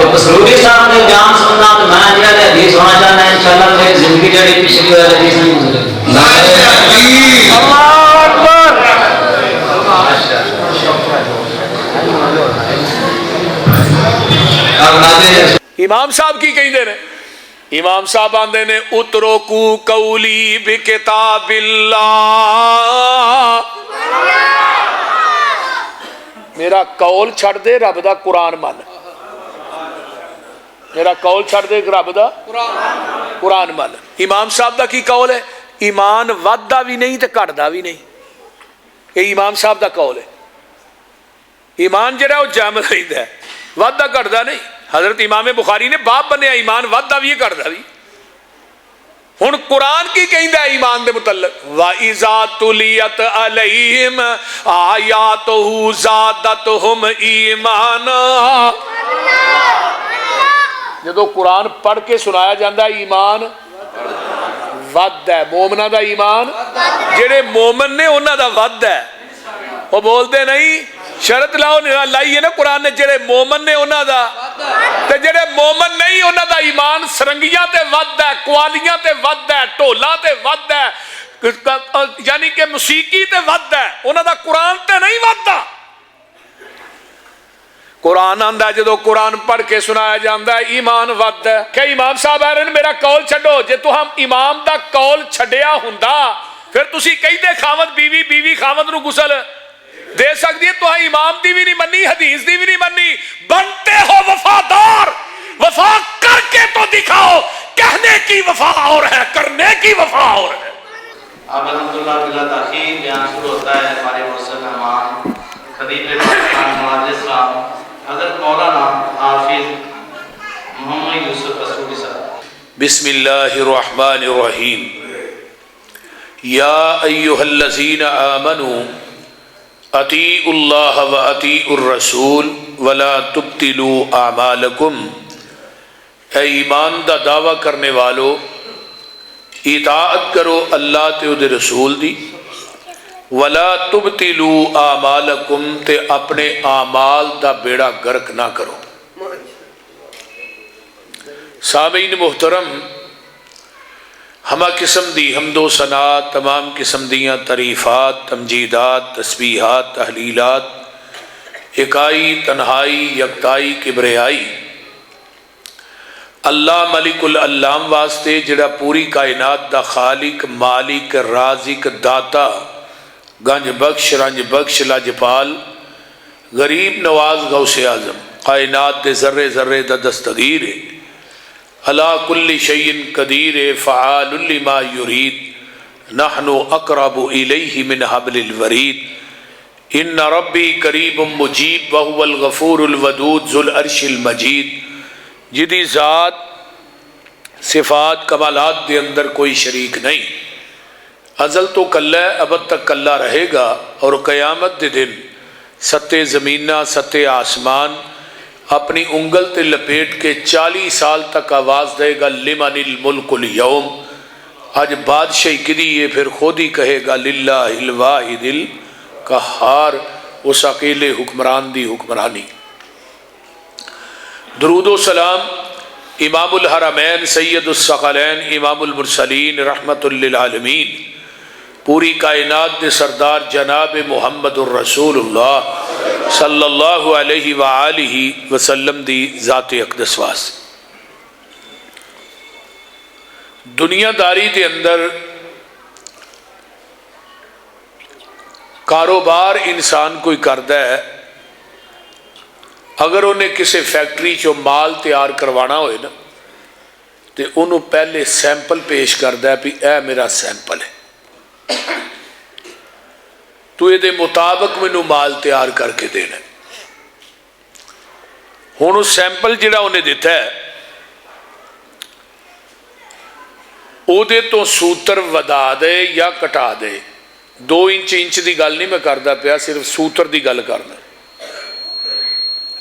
پسروری صاحب نے بیان سننا تو میں جڑا حدیث ہونا چاہنا ہے انشاءاللہ میری زندگی جڑی پچھلی ہوئی حدیث نہیں گزرے امام صاحب کی کہیں دے رہے امام صاحب آندے نے اترکو قولی بکتاب اللہ میرا قول چھڑ دے رب دا قرآن من میرا قول چھڑ دے رب دا قرآن من امام صاحب دا کی قول ہے ایمان وددا بھی نہیں تے گھٹدا بھی نہیں یہ امام صاحب دا قول ہے ایمان جڑا وہ جم رہندا ہے وددا گھٹدا نہیں حضرت امام بخاری نے باب بنیا ایمان وددا بھی گھٹدا بھی ہن قرآن کی کہندا ہے ایمان دے متعلق وَإِذَا تُلِيَتْ عَلَيْهِمْ آيَاتُهُ زَادَتْهُمْ ایمانا جدو قرآن پڑھ کے سنایا جاندہ ہے ایمان ود ہے مومنہ دا ایمان جڑے مومن نے انہاں دا ود ہے وہ بولتے نہیں شرط لاؤ لائیے نا قرآن نے جڑے مومن نے انہاں دا تے جڑے مومن نہیں انہاں دا ایمان سرنگیاں تے ود ہے قوالیاں تے ود ہے ٹولا تے ود ہے یعنی کہ موسیقی تے ود ہے انہاں دا قرآن تے نہیں ود ہے قرآن آندا جدو قرآن پڑھ کے سنایا جاندہ ہے ایمان ود ہے کہ امام صاحب آ رہے ہیں میرا قول چھڑو جے تو ہم امام دا قول چھڑیا ہوندا پھر تسی کہی دے خامد بیوی بیوی خامد نو غسل دے سکتی ہے تو امام دی بھی نہیں منی حدیث دی بھی نہیں منی بنتے ہو وفادار وفا کر کے تو دکھاؤ کہنے کی وفا اور ہے کرنے کی وفا اور ہے اب الحمدللہ بلا تاخیر بیان شروع ہوتا ہے ہمارے مرسل مہمان خطیب پاکستان معزز صاحب حضرت مولانا حافظ محمد یوسف اسروری صاحب بسم اللہ الرحمن الرحیم یا ایہا الذین آمنوا اطیعوا اللہ و اطیعوا الرسول ولا تبطلوا اعمالکم اے ایمان دا دعویٰ کرنے والو اطاعت کرو اللہ تے دے رسول دی ولا تبطلوا اعمالکم تے اپنے اعمال دا بیڑا گرک نہ کرو سامعین محترم ہما قسم دی حمد و ثنا تمام قسم دیاں تعریفات تمجیدات تسبیحات تحلیلات اکائی تنہائی یکتائی کبریائی اللہ ملک العلام واسطے جڑا پوری کائنات دا خالق مالک رازق داتا گنج بخش رنج بخش لاجپال غریب نواز غوث اعظم کائنات دے ذرے ذرے دا دستگیر ہے علا کل شیء قدیر فعال لما یرید نحن اقرب الیہ من حبل الورید ان ربی قریب مجیب وهو الغفور الودود ذو العرش المجید جدی ذات صفات کمالات دے اندر کوئی شریک نہیں ازل تو کلہ ابد تک کلہ رہے گا اور قیامت دے دن ستے زمینہ ستے آسمان اپنی انگل تے لپیٹ کے 40 سال تک آواز دے گا لمن الملک اليوم آج بادشاہی کدی یہ پھر خود ہی کہے گا للہ الواحد القہار اس اکیلے حکمران دی حکمرانی درود و سلام امام الحرمین سید الثقلین امام المرسلین رحمت للعالمین پوری کائنات دے سردار جناب محمد الرسول اللہ صلی اللہ علیہ وآلہ وسلم دی ذات اقدس واسطے دنیا داری دے اندر کاروبار انسان کوئی کردا ہے اگر انہیں کسی فیکٹری چو مال تیار کروانا ہوئے نا تو انہوں پہلے سیمپل پیش کردا ہے بھی اے میرا سیمپل ہے تو یہ دے مطابق میں نو مال تیار کر کے دینا ہونو سیمپل جڑا انہیں دیتا ہے او دے تو سوتر ودا دے یا کٹا دے 2 انچ دی گل نہیں میں کردا پیا صرف سوتر دی گل کرنا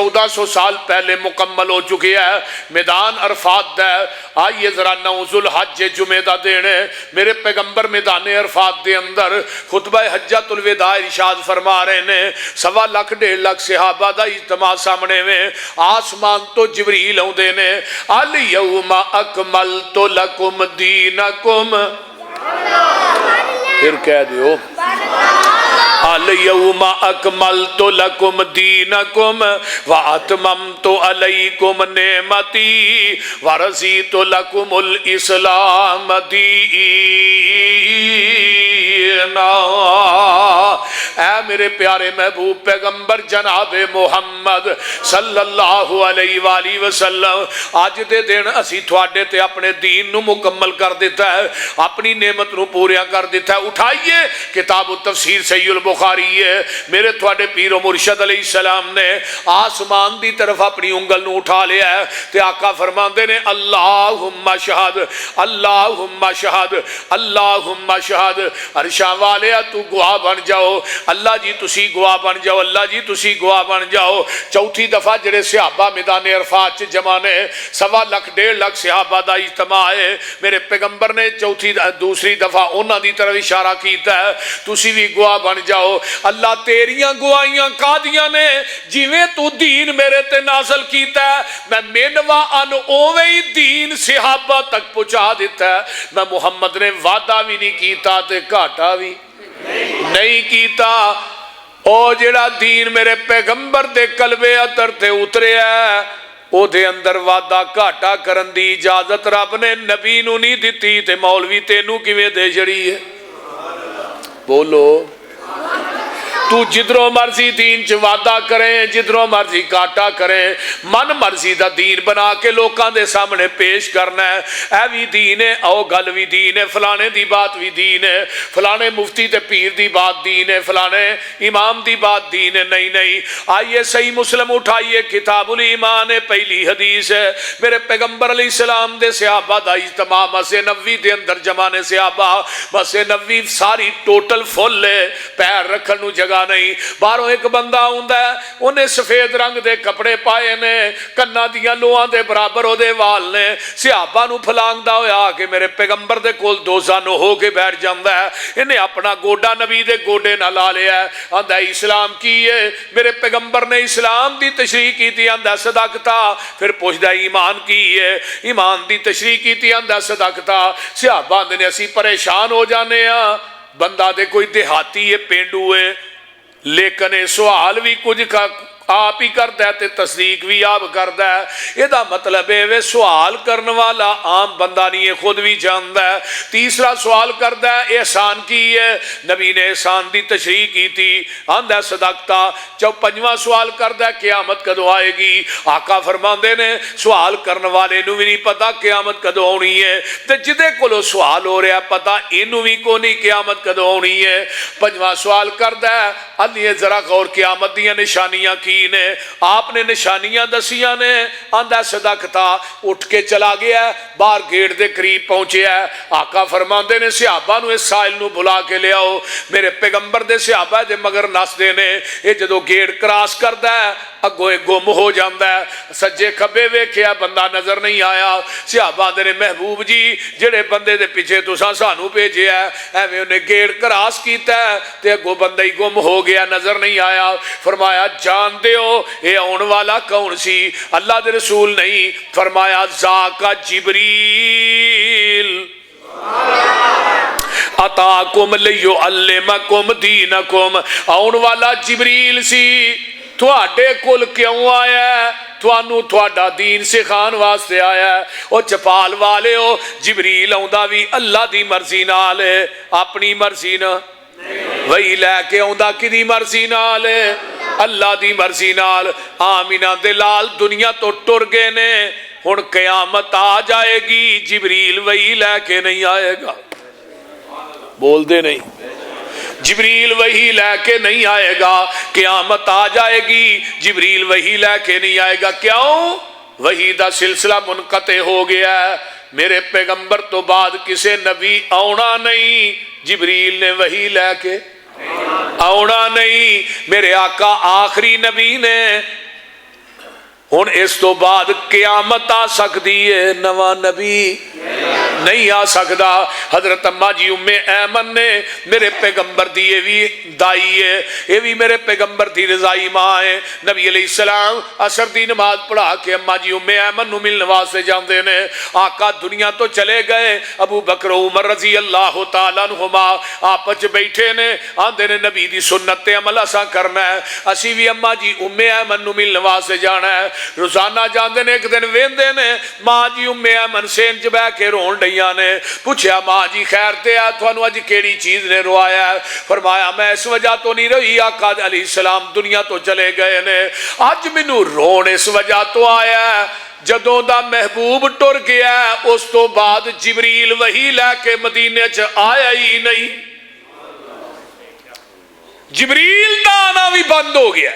1400 سال پہلے مکمل ہو چکے ہے، میدان عرفات دا ہے۔ آئیے ذرا 9 ذوالحج جمعہ دا دین ہے، میرے پیغمبر میدان عرفات دے اندر خطبہ حجۃ الوداع ارشاد فرما رہے نے، 1.25 لاکھ 1.5 لاکھ صحابہ دا اجتماع سامنے میں، آسمان تو جبریل آؤندے نے، الیوم اکملت لکم دینکم، پھر کہہ دیو الیوم اکملت لکم دینکم واتممت علیکم نعمتی ورضیت لکم الاسلام دینا۔ اے میرے پیارے محبوب پیغمبر جناب محمد صلی اللہ علیہ وآلہ وسلم، آج دے دن اسی تھوڑے تے اپنے دین نو مکمل کر دیتا ہے، اپنی نعمت نو پوریا کر دیتا ہے۔ اٹھائیے کتاب التفسیر صحیح البخاری ہے، میرے تھوڑے پیر و مرشد علیہ السلام نے آسمان دی طرف اپنی انگل نو اٹھا لیا ہے تے آقا فرماندے نے اللہم شہد اللہم شہد اللہم شہد، عرشاں والے تو گواہ بن جاؤ، اللہ جی تسی گواہ بن جاؤ، اللہ جی تسی گواہ بن جاؤ۔ چوتھی دفعہ جڑے صحابہ میدان عرفات چ جمع نے، 1.25 لاکھ 1.5 لاکھ صحابہ دا اجتماع ہے، میرے پیغمبر نے دوسری دفعہ انہاں دی طرف اشارہ کیتا ہے تسی بھی گواہ بن جاؤ۔ اللہ تیریاں گواہیاں قادیاں نے، جویں تو دین میرے تے نازل کیتا ہے میں مینوا ان اوویں ہی دین صحابہ تک پہنچا دیتا ہے۔ میں محمد نے وعدہ بھی نہیں کیتا تے گھاٹا بھی نہیں کیتا۔ او جڑا دین میرے پیغمبر دے قلب اطہر تے اترے ہے، او دے اندر وعدہ گھاٹا کرن دی اجازت رب نے نبی نو نہیں دتی تے مولوی تینوں کیویں دے چھڑی ہے؟ بولو، تو جدروں مرضی دین چ وعدہ کریں، جدروں مرضی کاٹا کریں، من مرضی دا دین بنا کے لوکاں دے سامنے پیش کرنا ہے، اے بھی دین ہے، او گل بھی دین ہے، فلانے دی بات بھی دین ہے، فلانے مفتی تے پیر دی بات دین ہے، فلانے امام دی بات دین ہے، نہیں نہیں۔ آئیے صحیح مسلم اٹھائیے کتاب الایمان ہے، پہلی حدیث ہے، میرے پیغمبر علیہ السلام دے صحابہ دا اجتماع مسجد نبوی دے اندر جمع نے صحابہ، مسجد نبوی ساری ٹوٹل فل ہے، پیر رکھن نو جگہ نہیں، باہروں ایک بندہ ہوندا ہے، انہیں سفید رنگ دے کپڑے پائے نے، کنا دیاں لوہاں دے برابر او دے وال نے، صحابہ نو پھلانگدا ہویا کہ میرے پیغمبر دے کول دوزانو ہو کے بیٹھ جاندا ہے، انہیں اپنا گوڈا نبی دے گوڈے نہ لا لیا ہے، آندا اسلام کی ہے، میرے پیغمبر نے اسلام دی تشریح کی تھی، آندا صدقتا، پھر پوچھدا ایمان کی ہے، ایمان دی تشریح کی تھی، آندا صدقتا۔ صحابہ نے اسی پریشان ہو جانے ہاں، بندہ دے کوئی دیہاتی ہے پینڈو ہے، لیکن سوال بھی کچھ آپ ہی کرتا ہے تے تصدیق بھی آپ کرتا ہے۔ یہ دا مطلب ہے وہ سوال کرنے والا عام بندہ نہیں ہے، خود بھی جانتا ہے۔ تیسرا سوال کرتا ہے احسان کی ہے، نبی نے احسان دی تشریح کی تھی، آندا ہے صدقتا۔ جب پنجواں سوال کرتا ہے قیامت کدو آئے گی، آقا فرماندے نے سوال کرنے والے نو بھی نہیں پتا قیامت کدو آنی ہے، تے جدے کولو سوال ہو رہا پتا اینو بھی کو نہیں قیامت کدو آنی ہے۔ پنجواں سوال کرتا ہے اللہ ذرا غور قیامت دیاں نشانیاں کی نے، آپ نے نشانیاں دسیاں نے، آندا صدقتا، اٹھ کے چلا گیا ہے، باہر گیٹ دے قریب پہنچے ہے، آقا فرماندے نے صحابہ نو اس سائل نو بلا کے لے آؤ، میرے پیغمبر دے صحابہ دے مگر نس دے نے، یہ جدو گیٹ کراس کردا ہے اگوں گم ہو جاندا ہے، سجے کھبے ویکھیا بندہ نظر نہیں آیا، صحابہ دے محبوب جی جڑے بندے دے پیچھے تساں سانو بھیجیا ہے، ایویں انہیں گیٹ کراس کیتا ہے تے اگوں بندہ ہی گم ہو گیا، نظر نہیں آیا۔ فرمایا جان دے ہو اے آن والا کون سی؟ اللہ دے رسول نہیں، فرمایا ذاکا جبریل اتاکم لیعلمکم دینکم، آن والا جبریل سی، تواڈے کول کیوں آیا ہے؟ توانو تواڈا دین سکھان واسطے آیا ہے۔ او چپال والے ہو، جبریل آندا بھی اللہ دی مرضی نال ہے، اپنی مرضی نہ وہی لے کے آندا کدی مرضی نال ہے، اللہ دی مرضی نال۔ آمینہ دے لال دنیا تو ٹر گئے نے، ہن قیامت آ جائے گی، جبریل وہی لے کے نہیں آئے گا، بول دے نہیں، جبریل وہی لے کے نہیں آئے گا، قیامت آ جائے گی، جبریل وہی لے کے نہیں آئے گا۔ کیوں؟ وحی دا سلسلہ منقطع ہو گیا ہے، میرے پیغمبر تو بعد کسے نبی آنا نہیں، جبریل نے وحی لے کے آنا نہیں، میرے آقا آخری نبی نے ہن اس تو بعد قیامت آ سکتی ہے، نواں نبی نہیں آ سکتا۔ حضرت اما جی ام ایمن نے میرے پیغمبر دی یہ بھی دائی ہے، یہ بھی میرے پیغمبر دی رضائی ماں ہے۔ نبی علیہ السلام عصر دی نماز پڑھا کے اما جی ام ایمن نو ملن واسطے جاندے نے۔ آقا دنیا تو چلے گئے، ابو بکر عمر رضی اللہ تعالیٰ عنہما آپس بیٹھے نے، آندے نے نبی دی سنت تے عمل اساں کرنا ہے، اسی بھی اما جی ام ایمن نو ملن واسطے جانا ہے۔ روزانہ جاندے نے، ایک دن ویندے نے ماں جی ام ایمن سین چ بیٹھ کے رون ڈیاں نے۔ پوچھا ماں جی خیر تے ہے، تھانوں اج کیڑی چیز نے روایا ہے؟ فرمایا میں اس وجہ تو نہیں روئی، آقا علیہ السلام دنیا تو چلے گئے نے، اج مینوں رون اس وجہ تو آیا ہے جدوں دا محبوب ٹر گیا ہے، اس تو بعد جبریل وحی لے کے مدینے چ آیا ہی نہیں، جبریل دا آنا بھی بند ہو گیا۔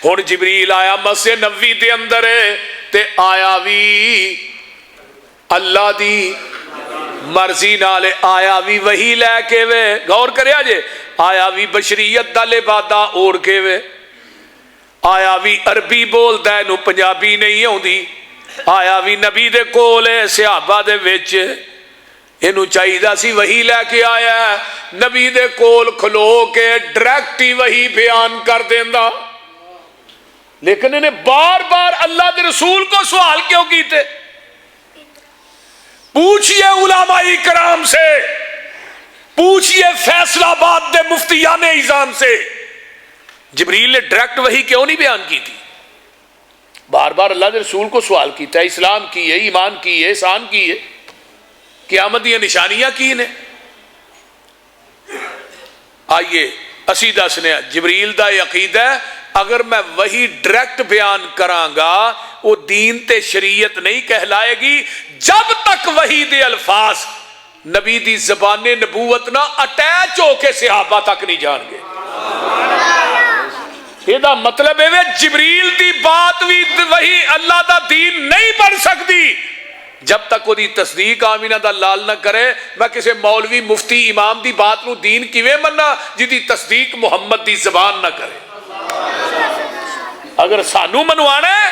ہن جبریل آیا مسجد نبوی دے اندر تے آیا بھی اللہ دی مرضی نال، آیا بھی وحی لے کے وے، غور کریا جے، آیا بھی بشریت دا لبادہ اوڑ کے وے، آیا بھی عربی بولدا ہے، نو پنجابی نہیں ہوندی، آیا بھی نبی دے کول ہے، صحابہ دے وچ، اینو چاہیدا سی وحی لے کے آیا ہے، نبی دے کول کھلو کے ڈائریکٹ ہی وحی بیان کر دیندا، لیکن انہیں بار بار اللہ دے رسول کو سوال کیوں کیتے؟ پوچھئے علماء کرام سے، پوچھئے فیصل آباد دے مفتیان اعظام سے، جبریل نے ڈائریکٹ وحی کیوں نہیں بیان کی تھی؟ بار بار اللہ دے رسول کو سوال کیتا ہے، اسلام کی ہے، ایمان کی ہے، احسان کی ہے، قیامت دی نشانیاں کی نے۔ آئیے اسی دسنے جبریل دا عقیدہ ہے اگر میں وہی ڈائریکٹ بیان کراں گا وہ دین تے شریعت نہیں کہلائے گی جب تک وحی دے الفاظ نبی دی زبان نبوت نہ اٹیچ ہو کے صحابہ تک نہیں جان گے۔ یہ دا مطلب ہے جبریل دی بات بھی وہی اللہ دا دین نہیں بن سکتی جب تک وہ دی تصدیق آمینہ دا لال نہ کرے۔ میں کسی مولوی مفتی امام دی بات نو دین کیویں مننا جی دی تصدیق محمد دی زبان نہ کرے؟ اگر سانو منوانا ہے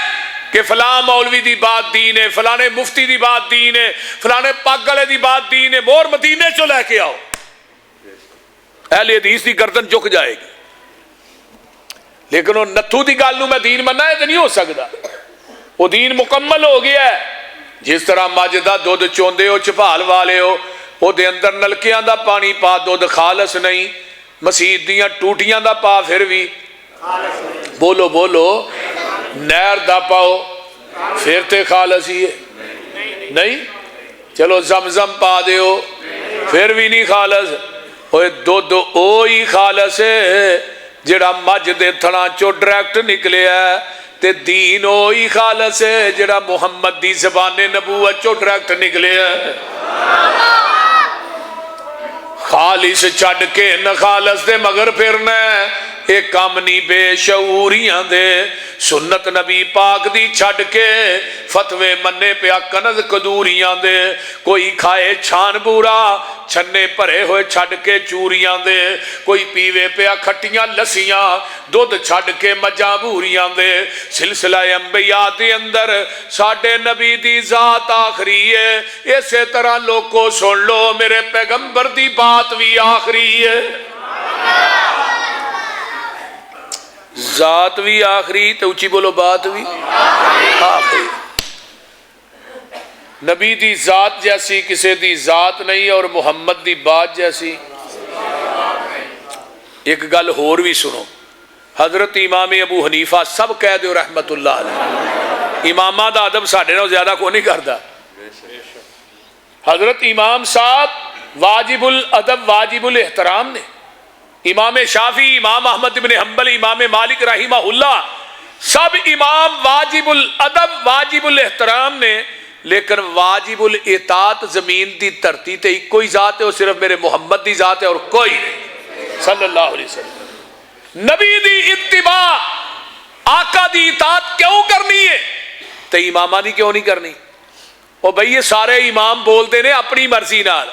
کہ فلاں مولوی دی بات دین ہے، فلانے مفتی دی بات دین ہے، فلانے پاک والے دی بات دین ہے، مور مدینے چو لے کے آؤ، اہل حدیث دی گردن جھک جائے گی۔ لیکن وہ نتھو دی گل نو میں دین مننا ہے تو نہیں ہو سکتا۔ وہ دین مکمل ہو گیا ہے۔ جس طرح مجھ دا دودھ چوندے ہو چپال والے ہو وہ دے اندر نلکیاں دا پانی پا دودھ خالص نہیں، مسجد دیاں ٹوٹیاں دا پا پھر بھی بولو بولو نہر دا پاؤ پھر تے خالص ہی ہے نہیں؟ چلو زمزم پا دیو پھر بھی نہیں خالص۔ اوے دودھ اوہی خالص ہے جڑا مجھ دے تھڑاں چو ڈائریکٹ نکلے ہے، تے دین اوہی خالص ہے جڑا محمد دی زبان نبوت چو ڈائریکٹ نکلے ہے۔ خالص چھڈ کے نہ خالص دے مگر پھرنا ہے، ایک کام نہیں بے شعوریاں دے، سنت نبی پاک دی چھڈ کے فتوے منے پیا کنز کدوریاں دے، کوئی کھائے چھان بورا چھنے پرے ہوئے چھڈ کے چوریاں دے، کوئی پیوے پیا کھٹیاں لسیاں دودھ چھڈ کے مجاں بوریاں دے۔ سلسلہ انبیاء دے اندر ساڈے نبی دی ذات آخری ہے، اسی طرح لوگوں سن لو میرے پیغمبر دی بات بھی آخری ہے، ذات بھی آخری تو اچھی بولو بات بھی آخری۔ نبی دی ذات جیسی کسی دی ذات نہیں اور محمد دی بات جیسی۔ ایک گل ہور بھی سنو، حضرت امام ابو حنیفہ سب کہہ دیو رحمت اللہ علیہ، امامہ دا ادب ساڑھے نو زیادہ کو نہیں کردا۔ حضرت امام صاحب واجب الادب واجب الاحترام نے، امام شافعی، امام احمد بن حنبل، امام مالک رحمہ اللہ سب امام واجب الادب واجب الاحترام نے، لیکن واجب الاطاعت زمین دی دھرتی تے کوئی ذات ہے وہ صرف میرے محمد دی ذات ہے اور کوئی نہیں صلی اللہ علیہ وسلم۔ نبی دی اتباع آقا دی اطاعت کیوں کرنی ہے تے امامہ دی کیوں نہیں کرنی؟ وہ بھئی یہ سارے امام بولتے نے اپنی مرضی نال،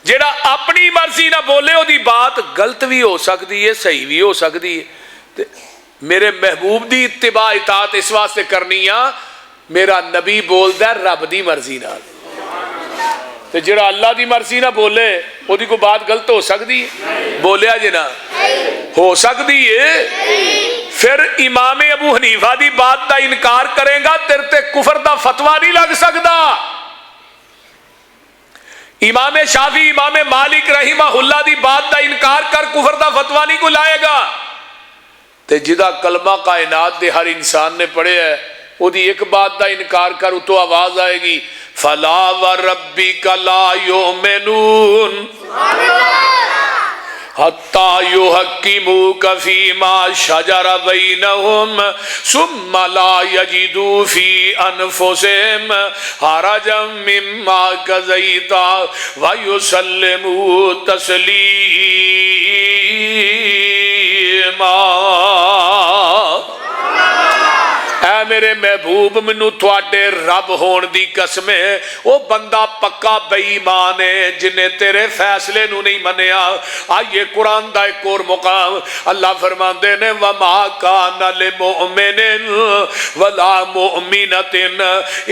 جیڑا اپنی مرضی نہ بولے وہ دی بات غلط بھی ہو سکتی ہے صحیح بھی ہو سکتی ہے۔ میرے محبوب دی اتباع اطاعت اس واسطے کرنی آ میرا نبی بولدا ہے رب دی مرضی نال، تے جڑا اللہ دی مرضی نہ بولے وہ دی کوئی بات غلط ہو سکتی ہے؟ بولیا جی نا ہو سکتی ہے؟ پھر امام ابو حنیفہ دی بات دا انکار کرے گا تیرے تے کفر دا فتویٰ نہیں لگ سکتا۔ امام شافعی امام مالک رحمہ اللہ دی بات دا انکار کر کفر دا فتویٰ نہیں کو لائے گا، تے جدا کلمہ کائنات دے ہر انسان نے پڑھے ہے وہ دی ایک بات دا انکار کر تو آواز آئے گی فلا وربک لا یؤمنون حتی یحکموک فیما شجر بینہم ثم لا یجدوا فی انفسہم حرجا مما قضیت ویسلموا تسلیما۔ اے میرے محبوب منو تواڈے رب ہون دی قسم ہے او بندہ پکا بے ایمان ہے جنہیں تیرے فیصلے نو نہیں منیا۔ آئیے قرآن دا ایک اور مقام اللہ فرماندے نے وما کان لمؤمن ولا مؤمنۃ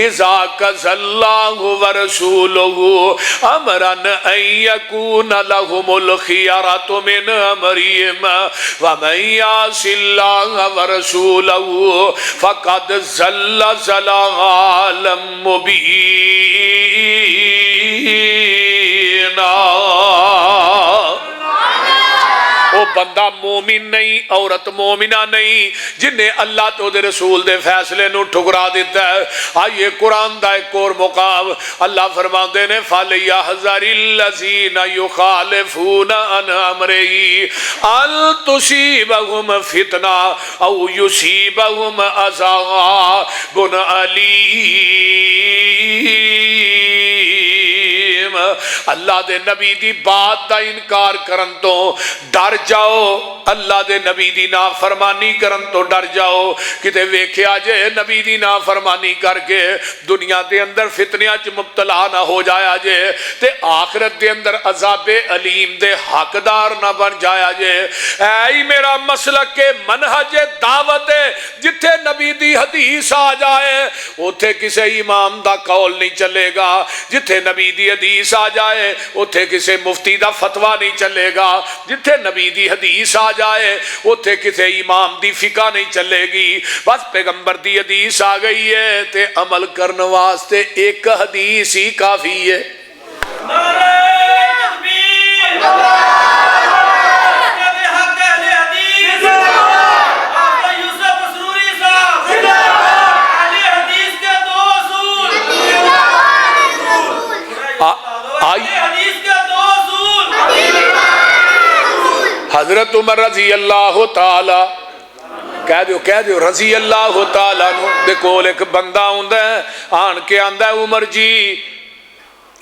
اذا قضى الله ورسوله امرا ان يكون لهم الخيرة من امرهم ومن يعص الله ورسوله فقد ضل ضلالا مبینا۔ وہ بندہ مومن نہیں عورت مومنہ نہیں جنہیں اللہ تو دے رسول دے فیصلے نو ٹھکرا دیتا ہے۔ آئیے قرآن دا ایک اور مقام اللہ فرماندے نے فَلْيَحْذَرِ الَّذِينَ يُخَالِفُونَ عَنْ أَمْرِهِ أَن تُصِيبَهُمْ فِتْنَةٌ أَوْ يُصِيبَهُمْ عَذَابٌ أَلِيمٌ۔ اللہ دے نبی دی بات دا انکار کرن تو ڈر جاؤ، اللہ دے نبی دی نافرمانی کرن تو ڈر جاؤ، کتے ویکھیا جے نبی دی نافرمانی کر کے دنیا دے اندر فتنیاں چ مبتلا نہ ہو جایا جے تے آخرت دے اندر عذاب علیم دے حقدار نہ بن جایا جے۔ اے میرا مسلک کے منہج دعوت ہے جتھے نبی دی حدیث آ جائے اوتھے کسے امام دا قول نہیں چلے گا، جتھے نبی دی حدیث آ جائے اوتھے کسے مفتی دا فتویٰ نہیں چلے گا، جتھے نبی دی حدیث آ جائے اوتھے کسے امام دی فقہ نہیں چلے گی۔ بس پیغمبر دی حدیث آ گئی ہے تے عمل کرنے واسطے ایک حدیث ہی کافی ہے۔ نعرہ تکبیر، حق اہل حدیث، آقا یوسف مسروری صاحب، اہل حدیث کے دو اصول، اہل حدیث کے دو اصول۔ حضرت عمر رضی اللہ تعالی کہہ دیو رضی اللہ تعالیٰ نو دے کول ایک بندہ ہوندہ ہے آن کے آندہ ہے عمر جی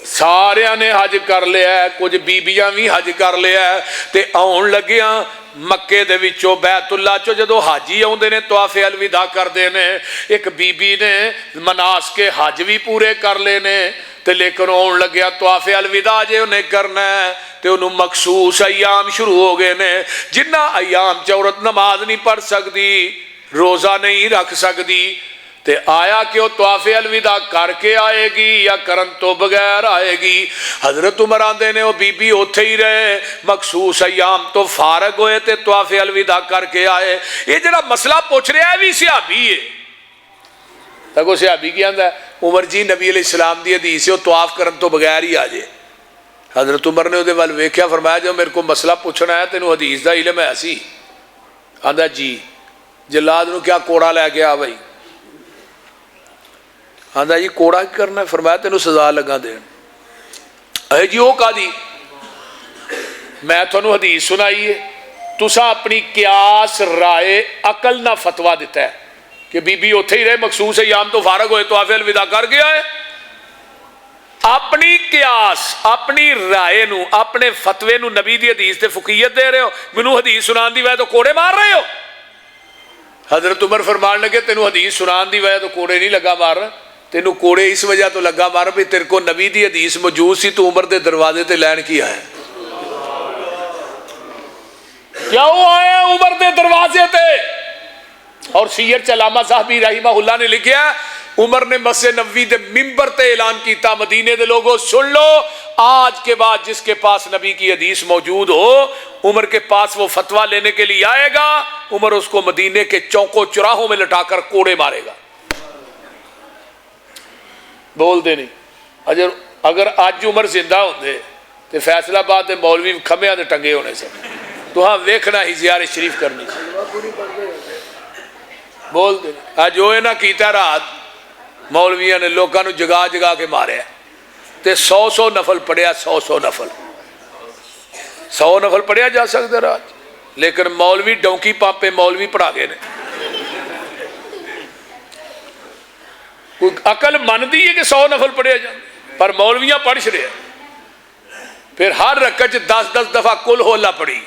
سارے نے حج کر لیا ہے، کچھ بیبیاں بھی حج کر لیا ہے تے آن لگیاں مکے دے وچوں بیت اللہ چو جدو حاجی آؤندے نے طواف الوداع کر دینے، ایک بی بی نے مناسک کے حج بھی پورے کر لینے تے لیکن آن لگیا طواف الوداع جے انہیں کرنا ہے تے انہوں مخصوص ایام شروع ہو گئے نے جنہ ایام عورت نماز نہیں پڑھ سکتی، روزہ نہیں رکھ سکتی، تے آیا کہ وہ طواف الوداع کر کے آئے گی یا کرن تو بغیر آئے گی۔ حضرت عمر آندے نے وہ بی بی اوتھے ہی رہے، مخصوص ایام تو فارغ ہوئے تے طواف الوداع کر کے آئے۔ یہ جڑا مسئلہ پوچھ رہا ہے بھی صحابی ہے، تکو صحابی کی آندہ ہے عمر جی نبی علیہ السلام دی حدیث ہے وہ طواف کرن تو بغیر ہی آ جائے۔ حضرت عمر نے وہ وال ویکھیا فرمایا جو میرے کو مسئلہ پوچھنا ہے تینوں حدیث دا علم ہے سی؟ آندہ جی جلاد نو کیا کوڑا لے گیا بھائی؟ آندہ جی کوڑا کی کرنا ہے؟ فرمایا تینوں سزا لگا دین۔ اے جی وہ کہا دی میں تھانوں حدیث سنائی ہے تسا اپنی قیاس رائے عقل نہ فتویٰ دیتا ہے کہ بی بی اتھے ہی رہے مخصوص ایام تو فارغ ہوئے طواف الوداع کر گیا ہے۔ اپنی قیاس اپنی رائے نو اپنے فتوے نو نبی دی حدیث تے فقیت دے رہے ہو، منو حدیث سنان دی وجہ تو کوڑے مار رہے ہو۔ حضرت عمر فرمان لگے تینوں حدیث سنان دی وجہ تو کوڑے نہیں لگا مار، تینوں کوڑے اس وجہ تو لگا مار بھی تیرے کو نبی دی حدیث موجود سی تو عمر دے دروازے تے لین کی آیا۔ کیا وہ آیا عمر دے دروازے تے اور سیر علامہ صاحبی رحمہ اللہ نے لکھا عمر نے مسجد نبوی دے ممبر تے اعلان کیتا مدینے دے لوگوں سن لو آج کے بعد جس کے پاس نبی کی حدیث موجود ہو عمر کے پاس وہ فتویٰ لینے کے لیے آئے گا عمر اس کو مدینے کے چوکوں چراہوں میں لٹا کر کوڑے مارے گا. بول دے نہیں اگر آج عمر زندہ ہوندے تو فیصلہ آباد دے مولوی کھمیا دے ٹنگے ہونے سے تو ہاں ویکھنا ہی زیارت شریف کرنی بول دے آج ہوئے نہ کیتا رات مولویاں نے لوگاں نو جگا جگا کے مارے تے 100 نفل پڑھیا 100 نفل 100 نفل پڑھیا جا سکتا رات لیکن مولوی ڈونکی پامپے مولوی پڑھا گئے نے کوئی عقل من دی ہے کہ 100 نفل پڑھیا جائے پر مولویاں پڑھ چھڑے پھر ہر رکعت 10 دفعہ کل ہو اللہ پڑھی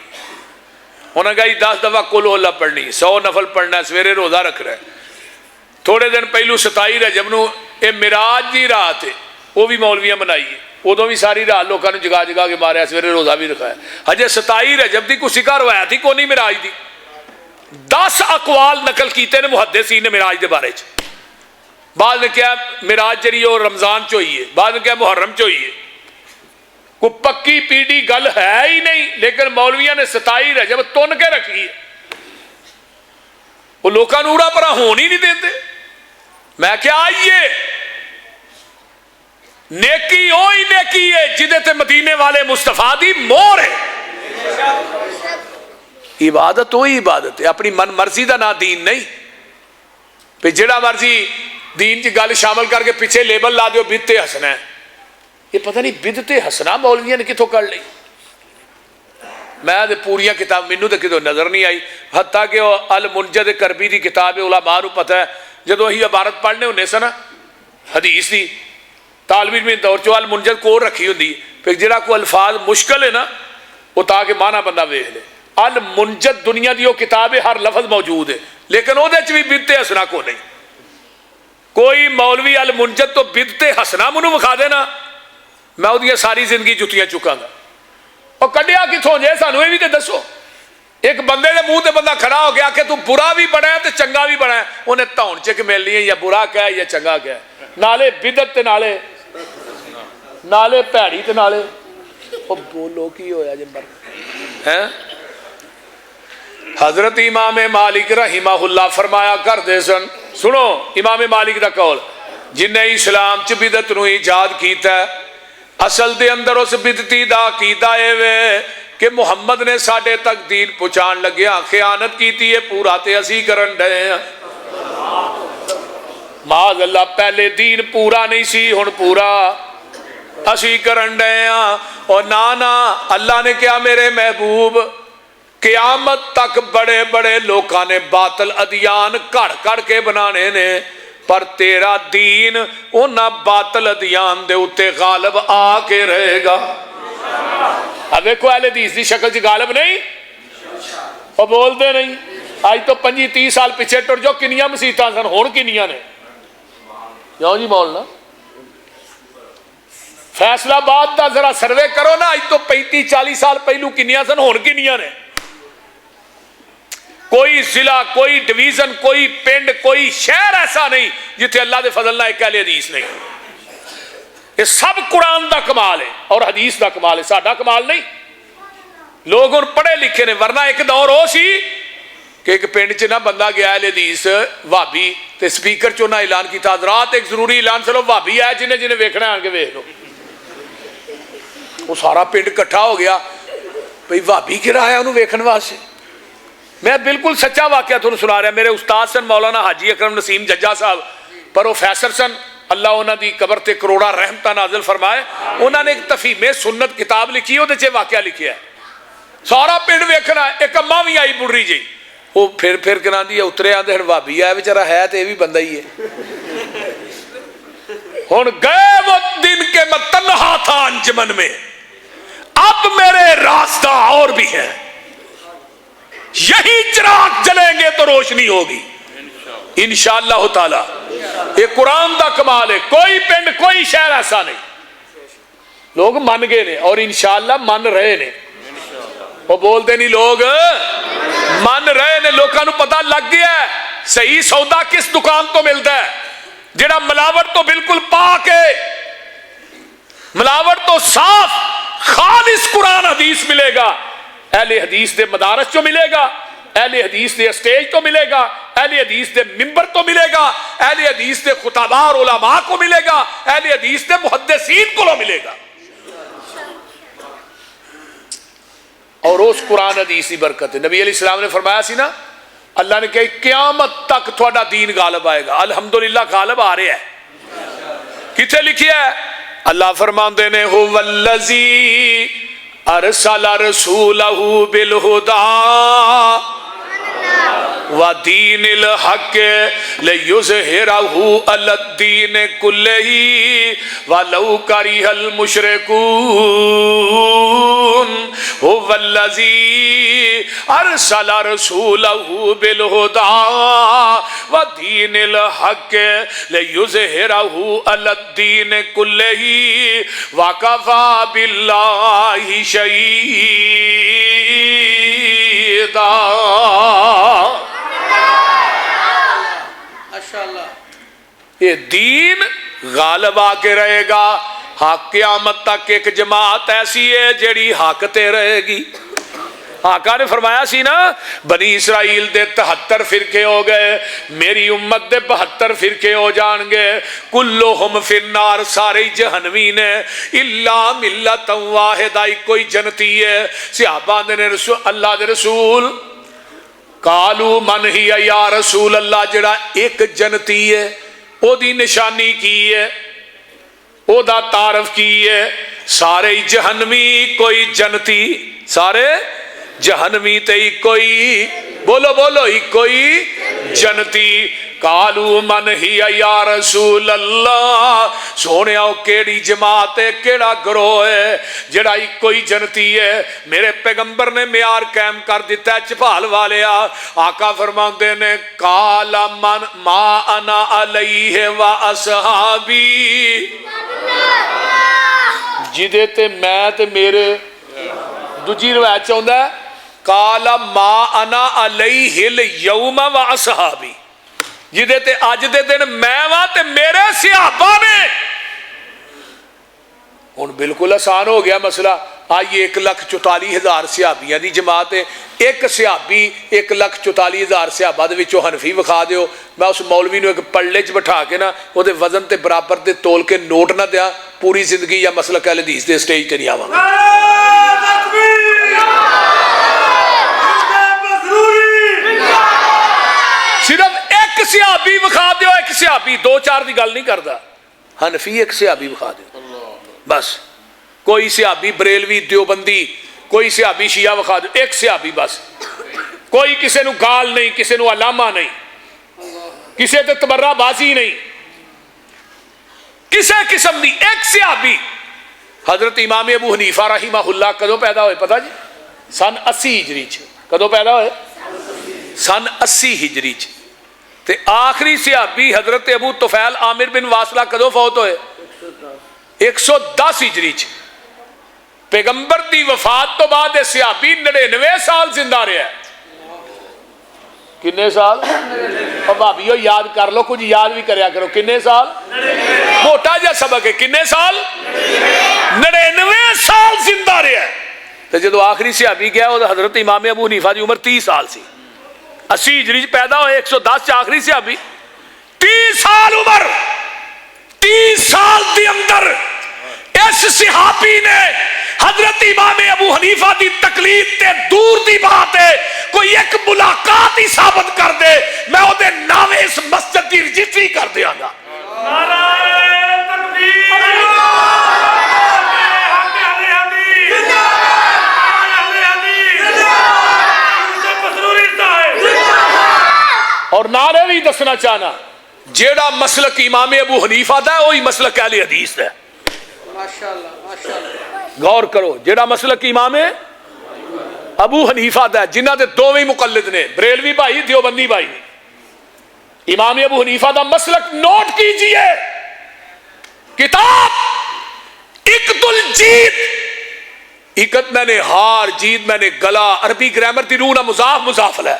انہوں نے کہا 10 دفعہ کل ہو اللہ پڑھنی 100 نفل پڑھنا سویرے روزہ رکھ رہا ہے تھوڑے دن پہلو 27 رجب نو اے معراج دی رات ہے وہ بھی مولویاں منائی ہے ادو بھی ساری رات لوگوں نے جگا جگا کے ماریا سویرے روزہ بھی رکھا ہے ہجے 27 رجب دی کوئی سکا روایت ہی کوئی نہیں معراج دی 10 اقوال نقل کیتے نے محدثین نے معراج دے بارے چ بعد نے کیا معراج جڑی وہ رمضان چ ہوئی ہے بعد نے کیا محرم چ ہوئی ہے کوئی پکی پیڑی گل ہے ہی نہیں لیکن مولویاں نے 27 رجب تن کے رکھی ہے وہ لوگوں نے اڑا پرا ہون ہی نہیں دیتے میں کیا آئیے نیکی ہوئی نیکی ہے جدے تے مدینے والے مصطفیٰ دی مور ہے عبادت وہی عبادت ہے اپنی من مرضی دا نہ دین نہیں پہ جڑا مرضی دین کی گل شامل کر کے پیچھے لیبل لا دیو بدعت حسنہ ہے یہ پتہ نہیں بدعت حسنہ مولویاں نے کتوں کر لی میں پوریاں کتاب مینوں تے کتوں نظر نہیں آئی حتیٰ کہ وہ المنجد کربی دی کتاب علماء نو پتہ ہے جدو ہی عبارت پڑھنے ہونے سن حدیث دی طالب علم دور چو المنجد کو رکھی ہوندی پھر جڑا کو الفاظ مشکل ہے نا وہ تاکہ معنی بندہ ویکھ لے المنجد دنیا دی وہ کتاب ہے ہر لفظ موجود ہے لیکن وہ بھی بدعت حسنہ کو نہیں کوئی مولوی المنجد تو بدعت حسنہ منو وکھا دینا میں وہ ساری زندگی جتیاں چکاں گا اور کڈیا کتوں جے سانو یہ بھی تے دسو ایک بندے دے منہ تے بندہ کھڑا ہو گیا کہ تو برا بھی بنا ہے تے چنگا بھی بنا ہے انہیں تون چک ملنی ہے یا برا کہے یا چنگا کہے نالے بدعت تے نالے پیڑی تے نالے او بولو کی ہویا جے مر ہیں حضرت امام مالک رحمہ اللہ فرمایا کر دے سن سنو امام مالک دا قول جن نے اسلام چ بدعت نو ایجاد کیتا ہے اصل دے اندر اس بدعتی دا عقیدہ اے وے کہ محمد نے ساڈے تک دین پہنچان لگیا خیانت کیتی ہے پورا تے اسی کرن ڈے ہیں معاذ اللہ پہلے دین پورا نہیں سی ہن پورا اسی کرن ڈے ہیں اور نانا اللہ نے کیا میرے محبوب قیامت تک بڑے بڑے لوکاں نے باطل ادیان کڑ کڑ کے بنانے نے پر تیرا دین انہاں باطل ادیان دے اتے غالب آ کے رہے گا اب دیکھو اہل حدیث دی شکل چ غالب نہیں اور بول دے نہیں آج تو 25-30 سال پیچھے ٹر جو کنیاں مسیتاں سن ہون کنیاں نے کیوں جی مولانا فیصلہ آباد دا ذرا سروے کرو نا آج تو 35-40 سال پہلو کنیاں سن ہون کنیاں نے کوئی ضلع کوئی ڈویژن کوئی پنڈ کوئی شہر ایسا نہیں جتھے اللہ دے فضل نہ ایک اہل حدیث نہیں یہ سب قرآن دا کمال ہے اور حدیث دا کمال ہے ساڈا کمال نہیں لوگ ان پڑھے لکھے نے ورنہ ایک دور ہو سی کہ ایک پنڈ چ نہ بندہ گیا اہل حدیث وہابی تے سپیکر چوں نہ اعلان کیتا حضرات ایک ضروری اعلان چلو وہابی ہے جنہیں جنہیں ویکھنا آن کے ویکھ لو وہ سارا پنڈ اکٹھا ہو گیا بھئی وہابی کہڑا آیا انہوں ویکھن واسطے میں بالکل سچا واقعہ تھوڑا سنا رہا میرے استاد سن مولانا حاجی اکرم نسیم ججا صاحب پروفیسر سن اللہ انہاں دی قبر تے کروڑا رحمتہ نازل فرمائے انہاں نے ایک تفہیم سنت کتاب لکھی وہ چ واقعہ لکھیا ہے سارا پنڈ ویکھنا ایک اماں بھی آئی بڑھی جی وہ پھر کہنا دی اترے آدھے ہن بھابی آیا بیچارہ ہے تے بھی بندہ ہی ہے ہن گئے وہ دن کے میں تنہا تھا انجمن میں اب میرے راستہ اور بھی ہے یہی چراغ جلیں گے تو روشنی ہوگی انشاءاللہ تعالی یہ قرآن دا کمال ہے کوئی پنڈ کوئی شہر ایسا نہیں لوگ من گئے نے اور انشاءاللہ من رہے نے وہ بولتے نہیں لوگ من رہے نے لوگوں کو پتہ لگ گیا ہے صحیح سودا کس دکان تو ملتا ہے؟ جڑا ملاوٹ تو بالکل پاک ہے، ملاوٹ تو صاف خالص قرآن حدیث ملے گا، اہل حدیث دے مدارس جو ملے گا، اہل حدیث دے اسٹیج تو ملے گا، اہل حدیث دے ممبر تو ملے گا، اہل حدیث دے خطباء اور علماء کو ملے گا، اہل حدیث دے محدثین کو ملے گا۔ اور اس قرآن حدیث کی برکت ہے۔ نبی علیہ السلام نے فرمایا سی نا، اللہ نے کہا قیامت تک تھوڑا دین غالب آئے گا۔ الحمدللہ غالب آ رہے ہے۔ کتنے لکھی ہے؟ اللہ فرماندے نے هو الذی ارسل رسولہ بالہدی ودین الحق لیظہرہ علی الدین کلہ ولو کرہ المشرکون هو الذی ارسل رسولہ بالہدی ودین الحق لیظہرہ علی الدین کلہ وکفی باللہ شہیدا۔ یہ دین غالب آ کے رہے گا۔ حق قیامت تک ایک جماعت ایسی ہے جیڑی حق تے رہے گی۔ آقا نے فرمایا سی نا، بنی اسرائیل دے 73 فرقے ہو گئے، میری امت دے 72 فرقے ہو جان گے، کلہم فی النار، سارے جہنمی نے، الا ملت واحدہ، کوئی جنتی ہے۔ صحابہ نے اللہ دے رسول قالو من ہی یا رسول اللہ، جڑا ایک جنتی ہے او دی نشانی کی ہے، او دا تعارف کی ہے؟ سارے جہنمی کوئی جنتی، سارے جہنمی تے ہی کوئی، بولو بولو ہی کوئی جنتی۔ قالو من ہی یا رسول اللہ، سونے آؤ کیڑی جماعت ہے، کیڑا گروہ ہے جڑا ہی کوئی جنتی ہے؟ میرے پیغمبر نے معیار قائم کر دیتا ہے چپال والیا۔ آقا فرماندے نے قال من ما انا علیہ و اصحابی، جدے تے میں تے میرے، دوجی روایت چاہتا ہے قال ما انا علیہ الیوم و اصحابی، جدے تے اج دے دن میں وہاں تے میرے صحابہ نے۔ ہن بالکل آسان ہو گیا مسئلہ۔ آئیے 1,44,000 صحابیاں دی جماعت ہے، ایک صحابی 1,44,000 صحابہ دے وچوں حنفی وکھا دیو، میں اس مولوی نو ایک پلڑے چ بٹھا کے نا او دے وزن تے برابر دے تول کے نوٹ نہ دیا، پوری زندگی یا مسلک اہل حدیث دے سٹیج تے نہیں آواں گا۔ صرف ایک صحابی وکھا دیو، ایک صحابی، 2-4 دی گل نہیں کردا، حنفی ایک صحابی وکھا دیو بس۔ کوئی صحابی بریلوی دیوبندی، کوئی صحابی شیعہ وکھا دیو، ایک صحابی بس۔ کوئی کسے نو گال نہیں، کسے نو علامہ نہیں، کسے تے تبرہ بازی نہیں، کسے قسم دی، ایک صحابی۔ حضرت امام ابو حنیفہ رحمہ اللہ کدوں پیدا ہوئے پتہ جی؟ سن 80 ہجری چ۔ کدوں پیدا ہوئے؟ سن 80 ہجری چ۔ تے آخری صحابی حضرت ابو طفیل عامر بن واصلہ کدوں فوت ہوئے؟ 110 ہجری چ۔ پیغمبر دی وفات تو بعد صحابی 99 سال زندہ رہا ہے۔ کنے سال؟ اور بھابیو یاد کر لو، کچھ یاد بھی کریا کرو، کنے سال؟ موٹا جا سبق ہے، کنے سال؟ 99 سال زندہ رہا ہے۔ تو جدو آخری صحابی گیا وہ حضرت امام ابو حنیفہ دی عمر 30 سال سی، 80 ہجری پیدا ہوئے، 110 آخری صحابی، 30 سال عمر، 30 سال دی اندر اس صحابی نے حضرت امام ابو حنیفہ دی تقلید تے دور دی بات ہے، کوئی ایک ملاقات ہی ثابت کر دے، میں وہ دے ناوے اس مسجد دی رجسٹری کر دیا گا۔ اور نعرے بھی دسنا چاہنا، جیڑا مسلک امام ابو حنیفہ دا ہے وہی مسلک اہل حدیث ہے۔ غور کرو، جیڑا مسلک امام ابو حنیفہ دا ہے، جنہ دے دوویں مقلد نے، بریلوی بھائی دیوبندی بھائی، امام ابو حنیفہ دا مسلک نوٹ کیجئے، کتاب اقد الجید، اقد میں نے ہار، جید میں نے گلا، عربی گرامر دی روح نہ مضاف مضاف ہے،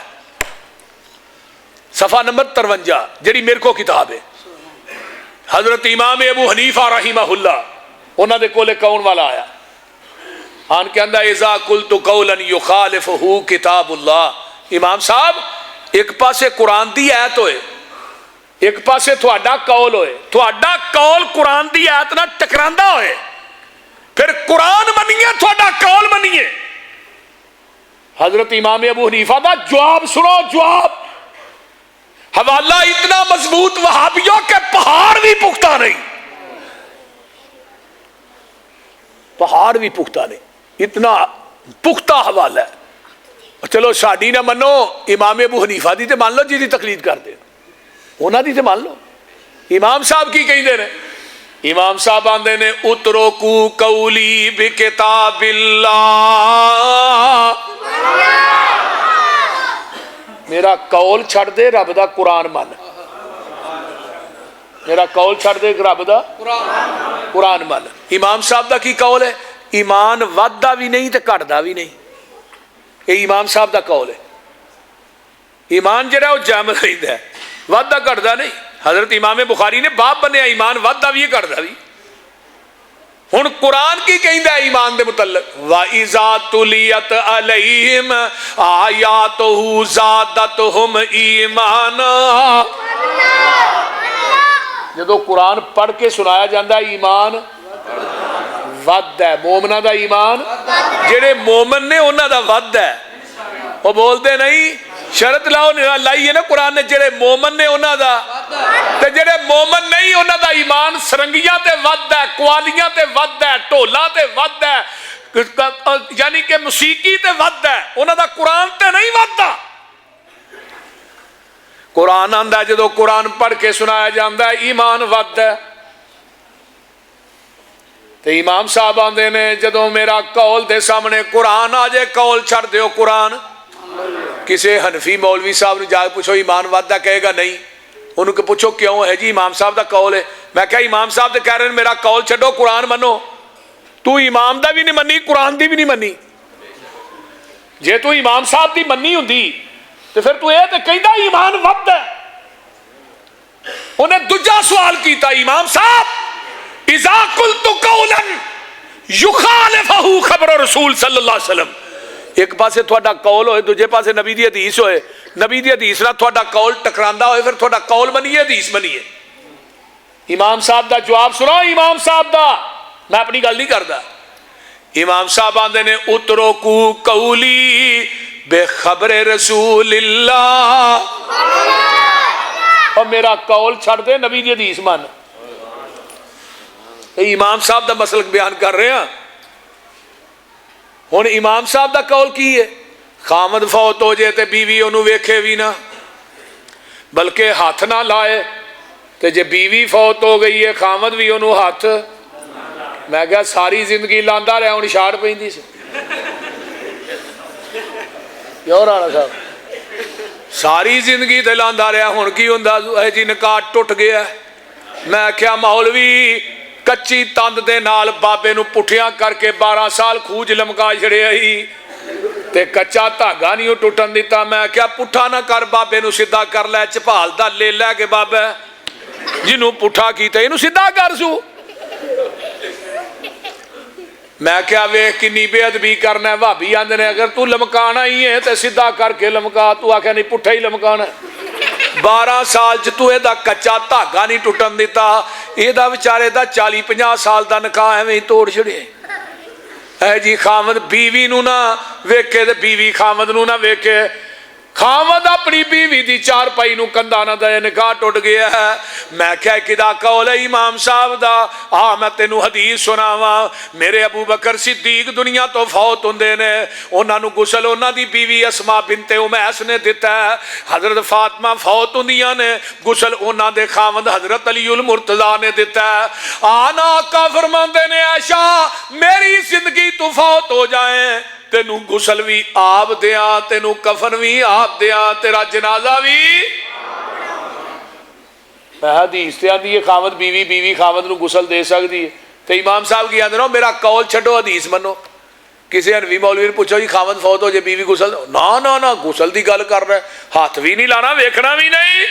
صفحہ نمبر 53 جڑی میرے کو کتاب ہے. حضرت امام ابو حنیفہ رحمہ اللہ انہوں دے کولے کون والا آیا آن کے اندر اذا قلت قولا یخالفہ کتاب اللہ. امام صاحب ایک پاسے قرآن دی آیت ہوئے ایک پاسے تھوڑا قول ہوئے, تھوڑا قول قرآن دی آیت نہ ٹکراندہ ہوئے, پھر قرآن منیے تھوڑا قول منیے. حضرت امام ابو حنیفہ دا جواب سنو, جواب حوالہ اتنا مضبوط وہابیوں کے پہاڑ بھی پختہ نہیں, پہاڑ بھی پختہ نہیں, اتنا پختہ حوالہ ہے. چلو ساڈی نہ منو امام ابو حنیفہ دی تے مان لو جی دی تقلید کر دے, انہاں دی تے مان لو. امام صاحب کی کہیں دے رہے, امام صاحب آندے نے اترکو قولی بکتاب اللہ, میرا قول چھڑ دے رب دا قرآن من, میرا قول چھڑ دے رب دا قرآن من. امام صاحب دا کی قول ہے, ایمان ودہ بھی نہیں تے کٹدا بھی نہیں, یہ امام صاحب دا قول ہے. ایمان جڑا وہ جامع رہندا ہے, ودہ کٹدا نہیں. حضرت امام بخاری نے باب بنیا ایمان ودہ بھی کٹدا بھی. ہن قرآن کی کہندا ہے ایمان دے متعلق, وَإِذَا تُلِيَتْ عَلَيْهِمْ آيَاتُهُ زَادَتْهُمْ ایمانا. جدو قرآن پڑھ کے سنایا جاندہ ہے ایمان ود ہے, مومنہ دا ایمان جڑے مومن نے انہاں دا ود ہے. وہ بولتے نہیں شرط لاؤ لائیے نا قرآن نے جڑے مومن نے انہاں دا, تے جڑے مومن نہیں انہاں دا ایمان سرنگیاں تے ود ہے, قوالیاں تے ود ہے, ٹولاں تے ود ہے, یعنی کہ موسیقی تے ود ہے, انہاں دا قرآن تے نہیں ود ہے. قرآن آندا ہے جدو قرآن پڑھ کے سنایا جاندہ ہے ایمان ود ہے. تو امام صاحب آندے نے جدو میرا قول دے سامنے قرآن آ جائے قول چھڑ دیو قرآن. کسی حنفی مولوی صاحب نے جا کے پوچھو ایمان وعدہ کہے گا نہیں, انہوں کو پوچھو کیوں ہے جی امام صاحب دا قول ہے. میں کہا امام صاحب دے کہہ رہے ہیں میرا قول چھڑو قرآن منو. تو امام دا بھی نہیں منی قرآن دی بھی نہیں منی. جے تو امام صاحب دی منی ہوں دی تو پھر تو یہ کہیں دا ایمان ود ہے. انہیں دوجا سوال کیتا امام صاحب اذا قلت قولا یخالفہ خبر رسول صلی اللہ علیہ وسلم, ایک پاسے تھوڑا قول ہوئے دوجے پاسے نبی دی حدیث ہوئے, نبی دی حدیث نہ تھوڑا قول ٹکراندہ ہوئے, پھر تھوڑا قول منیے حدیث منیے. امام صاحب دا جواب سنو, امام صاحب دا, میں اپنی گل نہیں کردا. امام صاحب آندے نے اترکو قولی بے خبر رسول اللہ, اور میرا قول چھڑ دے نبی دی حدیث مان. امام صاحب دا مسلک بیان کر رہے ہیں. ہن امام صاحب دا قول کی ہے, خامد فوت ہو جائے تے بیوی انہوں ویکھے بھی نہ بلکہ ہاتھ نہ لائے, تے جے بیوی فوت ہو گئی ہے خامد بھی انہوں ہاتھ. میں کہا ساری زندگی لاندہ رہا ہوں اشار پہندی سے کیوں رانا صاحب, ساری زندگی تے لاندہ رہا ہوں کی ہوندہ ہے جی نکاح ٹوٹ گیا. میں کیا مولوی کچی تند دے نال بابے نو پٹھیاں کر کے 12 سال کھوج لمکا چھڑے آئی تے کچا دھاگا نہیں ٹوٹن دیتا. میں کیا پٹھا نہ کر بابے نو سیدھا کر لے, چپال دا لے لے کے بابا جنوں پٹھا کیتا انہوں سیدھا کر سو. میں کیا ویکھ کنی بے ادبی کرنا ہے. بھابی آندے نے اگر تو لمکانا ہی ہے تے سیدھا کر کے لمکا, تو آکھیا نہیں پٹھا ہی لمکانا ہے. 12 سال تو یہ دا کچا دھاگا نہیں ٹوٹن دیتا, یہ دا بیچارے دا 40-50 سال دا نکاح ہے توڑ چھڑے. اے جی خامد بیوی نو نہ ویکھے تے بیوی خامد نو نہ ویکھے, خامد اپنی بیوی دی چار پائی نو کندھا نہ دے, نکاح ٹوٹ گیا ہے. میں کہا کدا قول ہے امام صاحب دا, میں تینوں حدیث سناواں. میرے ابو بکر صدیق دنیا تو فوت ہوندے نے, انہاں نو غسل انہاں دی بیوی اسماء بنت امیس نے دیتا ہے. حضرت فاطمہ فوت ہوندیاں نے, غسل انہاں دے خاوند حضرت علی المرتضی نے دیتا ہے. آنا آقا فرماندے نے عائشہ میری زندگی تو فوت ہو جائیں تینوں غسل بھی آپ دیاں, تینوں کفن بھی آپ دیاں, تیرا جنازہ بھی. حدیث تے آندی ہے خامد بیوی بیوی خامد نو غسل دے سکتی ہے. تے امام صاحب کی آندے نو میرا قول چھڈو حدیث منو. کسی انوی مولوی نے پوچھو جی خاوند فوت ہو جائے بیوی غسل نہ غسل دی گل کر رہا ہے, ہاتھ بھی نہیں لانا ویکھنا بھی نہیں.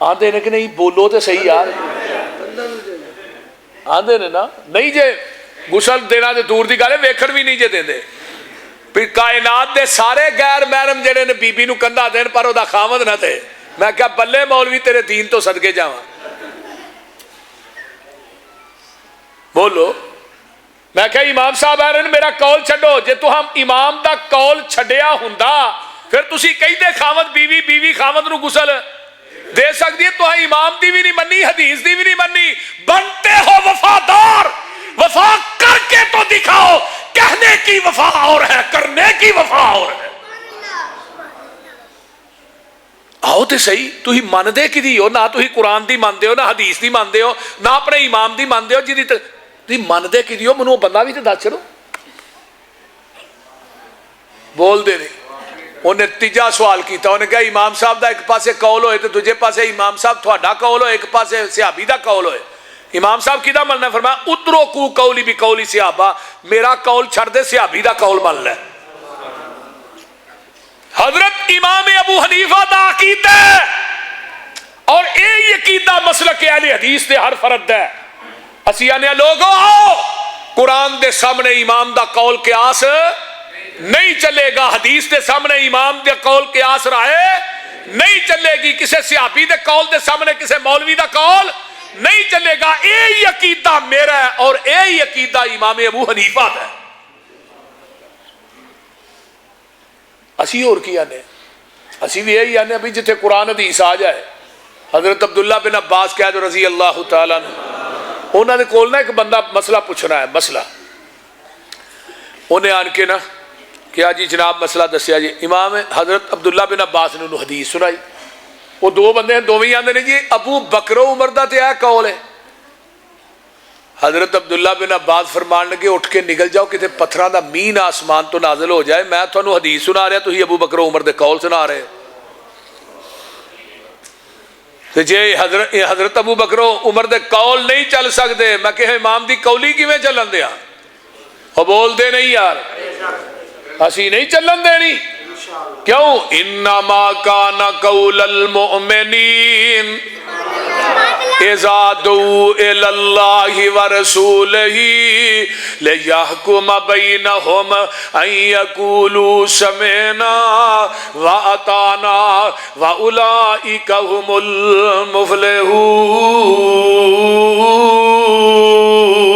آندے نے کہ نہیں بولو تو صحیح یار, آندے نے نا نہیں جے غسل دینا تے دور دی گل ہے, ویکھن بھی نہیں جے دیندے. پھر کائنات دے سارے غیر محرم جڑے نے بی بی نو کندھا دین پر او دا خاوند نہ تے. میں کہا بلے مولوی تیرے دین تو صدقے جاواں. بولو. میں کہا امام صاحب آ رہے ہیں میرا قول چھڈو, جے تو ہم امام دا قول چھڈیا ہوندا پھر تسی کہندے خاوند بیوی بیوی خاوند نو غسل دے سکتی ہے, تو امام دی بھی نہیں منی حدیث دی بھی نہیں منی. بنتے ہو وفادار, وفا کر کے تو دکھاؤ. کہنے کی وفا اور ہے, کرنے کی وفا اور ہے. آؤ تے صحیح, تو ہی من دے کی دی ہو نہ, تو ہی قرآن دی من دے ہو نہ حدیث دی من دے ہو نہ اپنے امام دی من دے ہو. جی دی من دے کی دی ہو منو بندہ بھی تے دس چڑو. بول دے نہیں. انہیں تیجا سوال کیتا, انہیں کہا امام صاحب دا ایک پاسے قول ہوئے تو دوجے پاسے امام صاحب تھوڑا قول ہوئے, ایک پاسے صحابی دا قول ہوئے. امام صاحب کی دا ملنا فرمایا اترکو قولی بھی قولی صحابہ, میرا قول چھڑ دے صحابی دا قول مان لے. حضرت امام ابو حنیفہ دا عقیدہ ہے اور اے عقیدہ مسلک اہل حدیث دے ہر فرد ہے. اسی آنے لوگوں آؤ قرآن دے سامنے امام دا قول قیاس نہیں چلے گا, حدیث دے سامنے امام دے قول قیاس رائے نہیں چلے گی, کسے صحابی دے قول دے سامنے کسے مولوی دا قول نہیں چلے گا. اے عقیدہ میرا ہے اور اے عقیدہ امام ابو حنیفہ ہے. اسی اور کیا نے, اسی بھی یہی آنے ابھی جتھے قرآن حدیث آ جائے. حضرت عبداللہ بن عباس کہہ جو رضی اللہ تعالیٰ نے, انہوں نے کولنا ایک بندہ مسئلہ پوچھنا ہے, مسئلہ انہیں آن کے نا کیا جی جناب مسئلہ دسیا جی. امام حضرت عبداللہ بن عباس نے انہوں حدیث سنائی. وہ دو بندے ہیں, دو ہی آندے نے جی ابو بکر و عمر دا تے ہے قول ہے. حضرت عبداللہ بن عباس فرمان لگے اٹھ کے نکل جاؤ, کتے پتھراں دا مین آسمان تو نازل ہو جائے, میں تھانوں حدیث سنا رہا تو ہی ابو بکر و عمر دے قول سنا رہے. تے جے حضرت ابو بکر و عمر دے قول نہیں چل سکتے, میں کہ امام دی قولی کیویں چلن دیا. وہ بول دے نہیں یار, اسی نہیں چلن دینی. کیوں؟ انما کان قول المؤمنین اذا دعوا الى الله ورسوله ليحكم بينهم ان يقولوا سمعنا واطعنا واولئك هم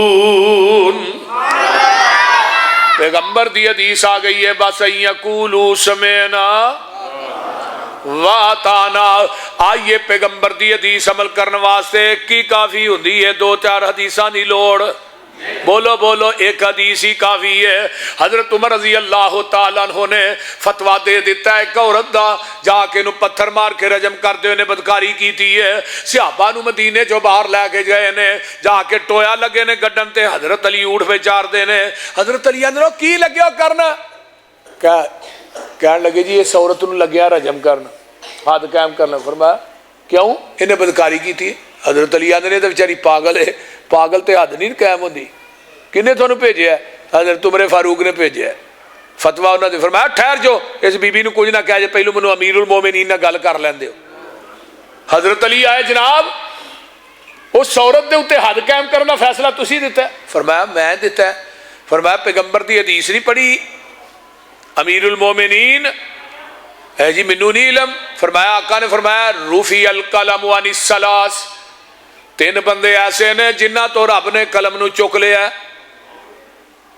المفلحون. پیغمبر دی حدیث آ گئی ہے بس ان یقولوا سمعنا واتانا. آئیے پیغمبر دی حدیث عمل کرنے واسطے کی کافی ہوندی ہے, دو چار حدیثاں دی لوڑ. بولو بولو, ایک حدیث ہی کافی ہے. حضرت عمر رضی اللہ تعالیٰ عنہ نے فتویٰ دے دیتا ہے, ایک عورت دا جا کے نو پتھر مار کے رجم کر دے نے بدکاری کیتی ہے. صحابہ نو مدینے جو باہر لے کے گئے نے, جا کے ٹویا لگے نے گڈن تے, حضرت علی اٹھ پہ چار دے نے. حضرت علی اندروں کی لگیا کرنا, کہنے لگے جی اس عورت نو لگیا رجم کرنا, حد قائم کرنا. فرمایا کیوں؟ انہیں بدکاری کی تھی. حضرت علی نے تو بیچاری پاگل ہے, پاگل تے حد نہیں قائم ہوندی. کنے تھانوں بھیجیا ہے؟ حضرت عمر فاروق نے بھیجیا ہے. فتویٰ انہوں نے فرمایا ٹھہر جو, اس بی بی نو کچھ نہ کہہ جائے, پہلو منو امیر المومنین نہ گل کر لیندے ہو. حضرت علی آئے, جناب اس عورت دے اوتے حد قائم کرنا فیصلہ تسی دیتا ہے؟ فرمایا میں دیتا ہے. فرمایا پیغمبر دی حدیث نہیں پڑھی امیر المومنین ہے جی منو نہیں علم. فرمایا آقا نے فرمایا رفع القلم عن الثلاث, تین بندے ایسے نے جنہ تو رب نے قلم نو چک لیا ہے.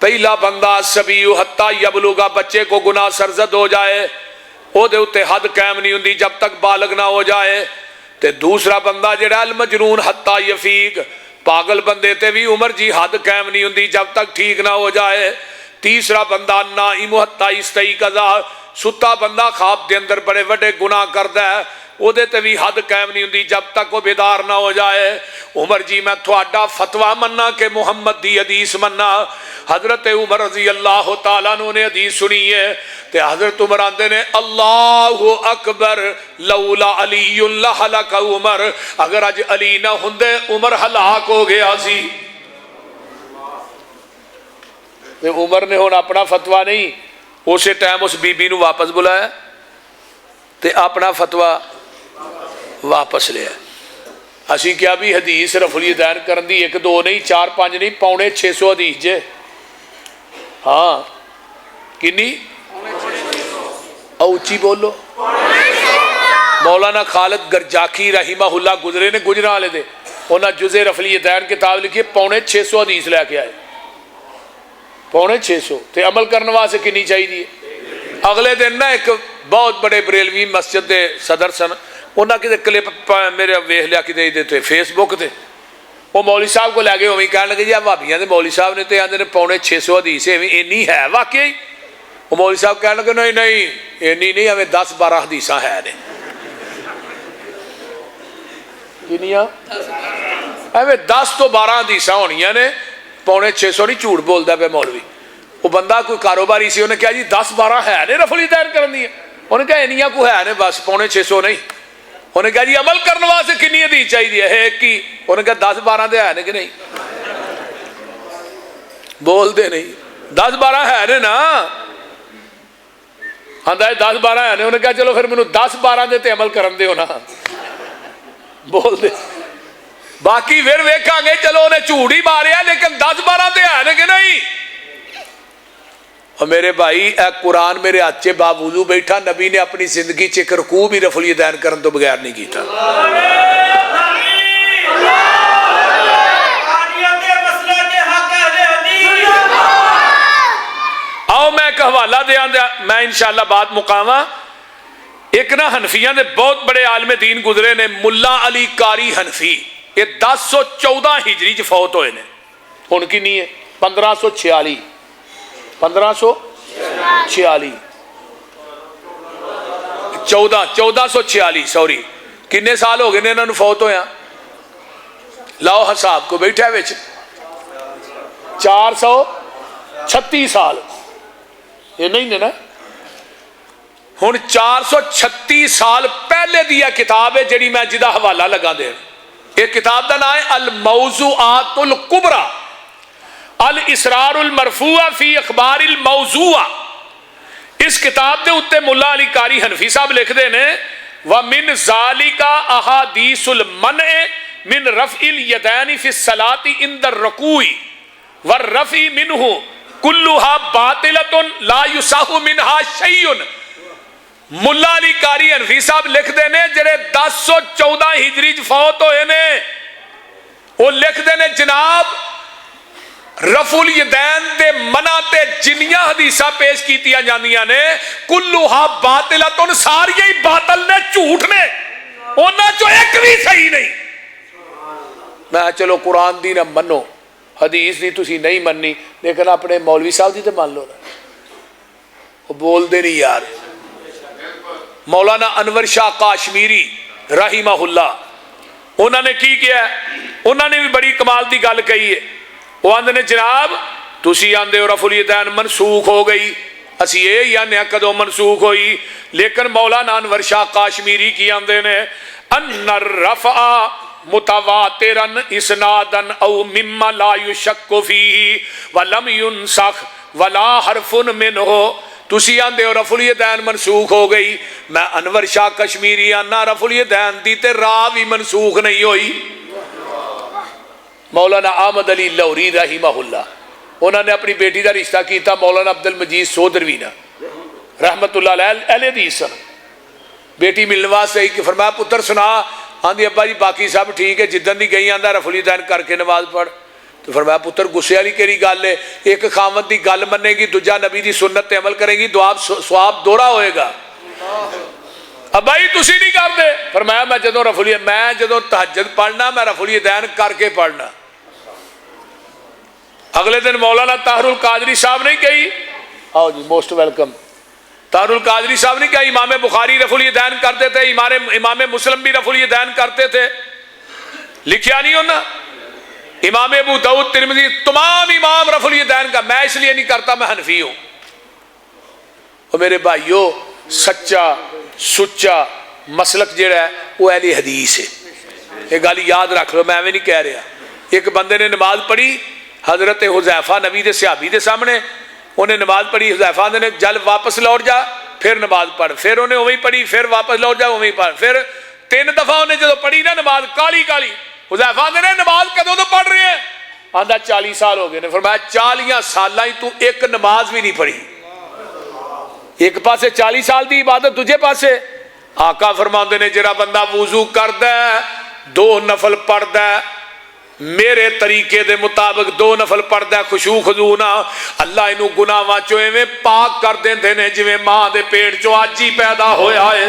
پہلا بندہ سبی حتی یبلغ, بچے کو گناہ سرزد ہو جائے, او دے اتے حد قائم نہیں ہوندی جب تک بالغ نہ ہو جائے. تے دوسرا بندہ جڑا المجنون حتی یفیق, پاگل بندے تے بھی عمر جی حد قائم نہیں ہوندی جب تک ٹھیک نہ ہو جائے. تیسرا بندہ نائم حتی استیقظ, ستا بندہ خواب دے اندر بڑے بڑے گناہ کردا ہے, او دے تے بھی حد قائم نہیں ہوندی جب تک وہ بیدار نہ ہو جائے. عمر جی میں تھوڑا فتویٰ مننا کہ محمد دی حدیث مننا. حضرت عمر رضی اللہ تعالیٰ عنہ نے حدیث سنی ہے تے حضرت عمر آندے نے اللہ اکبر لولا علی لہلک عمر, اگر اج علی نہ ہوندے عمر ہلاک ہو گیا سی. تے عمر نے ہن اپنا فتوا نہیں اسی ٹائم اس بی بی نو واپس بلایا تے اپنا فتوا واپس لیا. اسی کیا بھی حدیث رفع الیدین کرن دی 1 2 نہیں 4 5 نہیں 650 حدیث جے. ہاں کنی اونچی بولو. مولانا خالد گرجاکی رحمہ اللہ گزرے نے گجرا والے دے انہاں جزء رفع الیدین کتاب لکھی 650 حدیث لے کے آئے. 650 تے عمل کرنے واسطے کنی چاہیے. اگلے دن نا ایک بہت بڑے بریلوی مسجد دے صدر سن انہاں کتے کلپ میرے ویکھ لیا کتے تے فیس بک تے وہ مولوی صاحب کو لے گئے اویں کہنے لگے جی بھابیاں دے مولوی صاحب نے تے آندے نے 650 حدیث اینی ہے واقعی. وہ مولوی صاحب کہنے لگے نہیں نہیں اینی نہیں ہمیں 10 12 حدیثاں ہے نے. کنیاں ایویں 10 تو 12 حدیثاں ہونیاں نے 650 نہیں جھوٹ بولدا پہ مولوی. وہ بندہ کوئی کاروباری سی انہیں کہا جی 10 12 ہے نے رفع الیدین کرن دی. انہیں کہا اینیاں کو ہے نے بس 650 نہیں. انہیں کہا جی عمل کرنے واسطے کنی حدیث چاہیے ہے ایک ہی. انہیں کہا 10 12 دے ہے نے کہ نہیں بول دے نہیں 10 12 ہے نے نا آندا ہے 10 12 ہے نے. انہیں کہا چلو پھر مینوں 10 12 دے تے عمل کرن دیو نا بول دے باقی پھر ویکھاں گے. چلو انہیں جھوٹ ہی ماریا لیکن 10 12 تے ہے نے کہ نہیں. اور میرے بھائی اے قرآن میرے ہاتھ چ باوضو بیٹھا نبی نے اپنی زندگی چ ایک رکوع بھی رفع الیدین کرن تو بغیر نہیں کیتا. آؤ میں ایک حوالہ دیا میں انشاءاللہ بات مقاواں. ایک نا حنفیاں دے بہت بڑے عالم دین گزرے نے ملا علی قاری حنفی. یہ 1014 ہجری چ فوت ہوئے نے. ہن کنی ہے 1546 1446 سوری کنے سال ہو گئے نے انہوں نے فوت ہویا. لاؤ حساب کو بیٹھا ہے 436 سال یہ نہیں نے نا. ہن 436 سال پہلے دیا کتاب ہے جڑی میں جدا حوالہ لگا دے. یہ کتاب دا نام ہے الموضوعات الکبریٰ الاسرار المرفوعہ فی اخبار الموضوعہ. اس کتاب دے اتے ملا علی قاری حنفی صاحب لکھ دے نے وَمِن ذَلِكَ أَحَادِيثُ الْمَنْعِ مِن رَفْعِ الْيَدَيْنِ فِي الصَّلَاةِ عِنْدَ الرُّكُوعِ وَالرَّفْعِ مِنْهُ كُلُّهَا بَاطِلَةٌ لَا يُصَحُّ مِنْهَا شَيْءٌ. ملا علی قاری حنفی صاحب لکھ دے نے جڑے 1014 ہجری چ فوت ہوئے نے وہ لکھ دے نے جناب رفع الیدین دے منع تے جنیاں حدیثاں پیش کیتیاں جاندیاں نے کلھا باطلۃ ساری ہی باطل نے جھوٹ نے انہاں چوں ایک بھی صحیح نہیں. میں چلو قرآن دی نہ منو حدیث دی تسی نہیں مننی لیکن اپنے مولوی صاحب دی تے مان لو نا. وہ بول دے نہیں یار. مولانا انور شاہ کاشمیری رحمہ اللہ انہوں نے کی کیا ہے انہوں نے بھی بڑی کمال دی گل کہی ہے. وہ آندے نے جناب تسی آندے ہو رفع الیدین منسوخ ہو گئی اسی یہ ہی آنے کدو منسوخ ہوئی لیکن مولانا انور شاہ کاشمیری کی آندے نے ان الرفع متواترا اسنادا او مما لا یشک فیہ ولم ینسخ ولا حرف منہ. تسی آندے ہو رفع الیدین منسوخ ہو گئی میں انور شاہ کشمیری آنا رفع الیدین دی تے راہ بھی منسوخ نہیں ہوئی. مولانا احمد علی لوری رحمہ اللہ انہوں نے اپنی بیٹی دا رشتہ کیتا مولانا عبد المجید سودروی نا رحمت اللہ علیہ اہل حدیث سن. بیٹی ملنے واسطے کہ فرمایا پتر سنا آندی ابا جی باقی سب ٹھیک ہے جدن دی گئی آندا رفع الیدین کر کے نماز پڑھ. تو فرمایا پتر غصے والی کیڑی گل ہے ایک خاوند دی گل منے گی دوجا نبی دی سنت تے عمل کرے گی دعا ثواب دوہرا ہوئے گا. ابا جی تسی نہیں کرتے فرمایا میں جدوں تہجد پڑھنا میں رفع الیدین کر کے پڑھنا. اگلے دن مولانا طاہر القادری صاحب نہیں کہی آؤ جی موسٹ ویلکم طاہر القادری صاحب نہیں کہا امام بخاری رفع الیدین کرتے تھے امام مسلم بھی رفع الیدین کرتے تھے لکھیا نہیں ہونا. امام ابو داؤد ترمذی تمام امام رفع الیدین کا میں اس لیے نہیں کرتا میں حنفی ہوں. اور میرے بھائیو سچا سچا مسلک جڑا ہے وہ اہل حدیث ہے. یہ گل یاد رکھ لو میں ایویں نہیں کہہ رہا. ایک بندے نے نماز پڑھی حضرت حذیفہ نبی دے صحابی دے سامنے انہیں نماز پڑھی، حذیفہ نے جل واپس لوٹ جا، پھر نماز پڑھ، پھر انہیں اوہی پڑھی، پھر واپس لوٹ جا اوہی پڑھ، پھر 3 دفعہ انہیں جدو پڑھی نا نماز کالی کالی، حذیفہ نے نماز کدوں تو پڑھ رہے ہیں؟ آندھا 40 سال ہو گئے نے۔ فرمایا 40 سالاں ہی تو ایک نماز بھی نہیں پڑھی، ایک پاسے 40 سال دی عبادت دوجے پاسے۔ آقا فرماندے نے جڑا بندہ وضو کردا ہے 2 نفل پڑھدا ہے میرے طریقے دے مطابق، 2 نفل پڑھدا ہے خشوع خضوع نہ، اللہ اینو گناہاں چوں ایویں پاک کر دیندے نے جویں ماں دے پیٹ چوں اج ہی پیدا ہویا ہے۔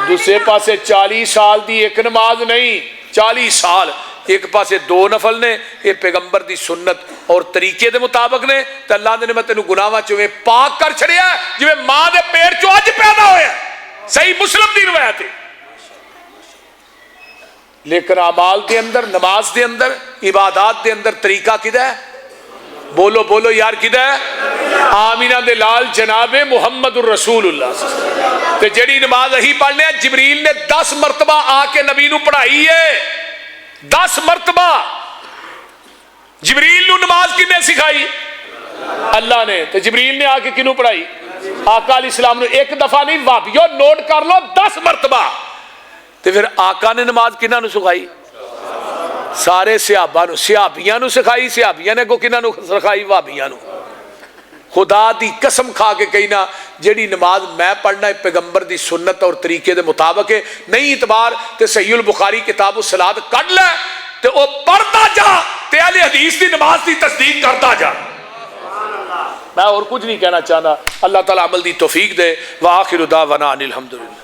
دوسرے پاسے 40 سال دی ایک نماز نہیں، 40 سال ایک پاسے 2 نفل نے، یہ پیغمبر دی سنت اور طریقے دے مطابق نے، تو اللہ نے میں تینوں گناہاں چوں پاک کر چھڑیا ہے جویں ماں دے پیٹ چوں اج پیدا ہویا ہے۔ صحیح مسلم دی روایت ہے۔ لیکن اعمال دے اندر، نماز دے اندر، عبادات دے اندر طریقہ کدا ہے؟ بولو بولو یار کدا ہے؟ آمینہ دے لال جناب محمد الرسول اللہ۔ تے جڑی نماز اہی پڑھنے ہیں جبریل نے 10 مرتبہ آ کے نبی نو پڑھائی ہے، 10 مرتبہ۔ جبریل نو نماز کنے سکھائی؟ اللہ نے۔ تو جبریل نے آ کے کنوں پڑھائی؟ آقا علیہ السلام نے۔ ایک دفعہ نہیں وابیو نوٹ کر لو 10 مرتبہ۔ تو پھر آقا نے نماز کنہ نو سکھائی؟ سارے صحابہ نو، صحابیاں نو سکھائی، صحابیاں نے کو کنہ نو سکھائی؟ وابیاں نو۔ خدا دی قسم کھا کے کہنا جیڑی نماز میں پڑھنا ہے پیغمبر دی سنت اور طریقے دے مطابق ہے، نہیں اعتبار تے صحیح البخاری کتاب الصلاۃ کڈ لے تے او پڑھتا جا تے اہل حدیث دی نماز دی تصدیق کرتا جا۔ میں اور کچھ نہیں کہنا چاہتا۔ اللہ تعالیٰ عمل دی توفیق دے۔ وآخر دعوانا ان الحمدللہ۔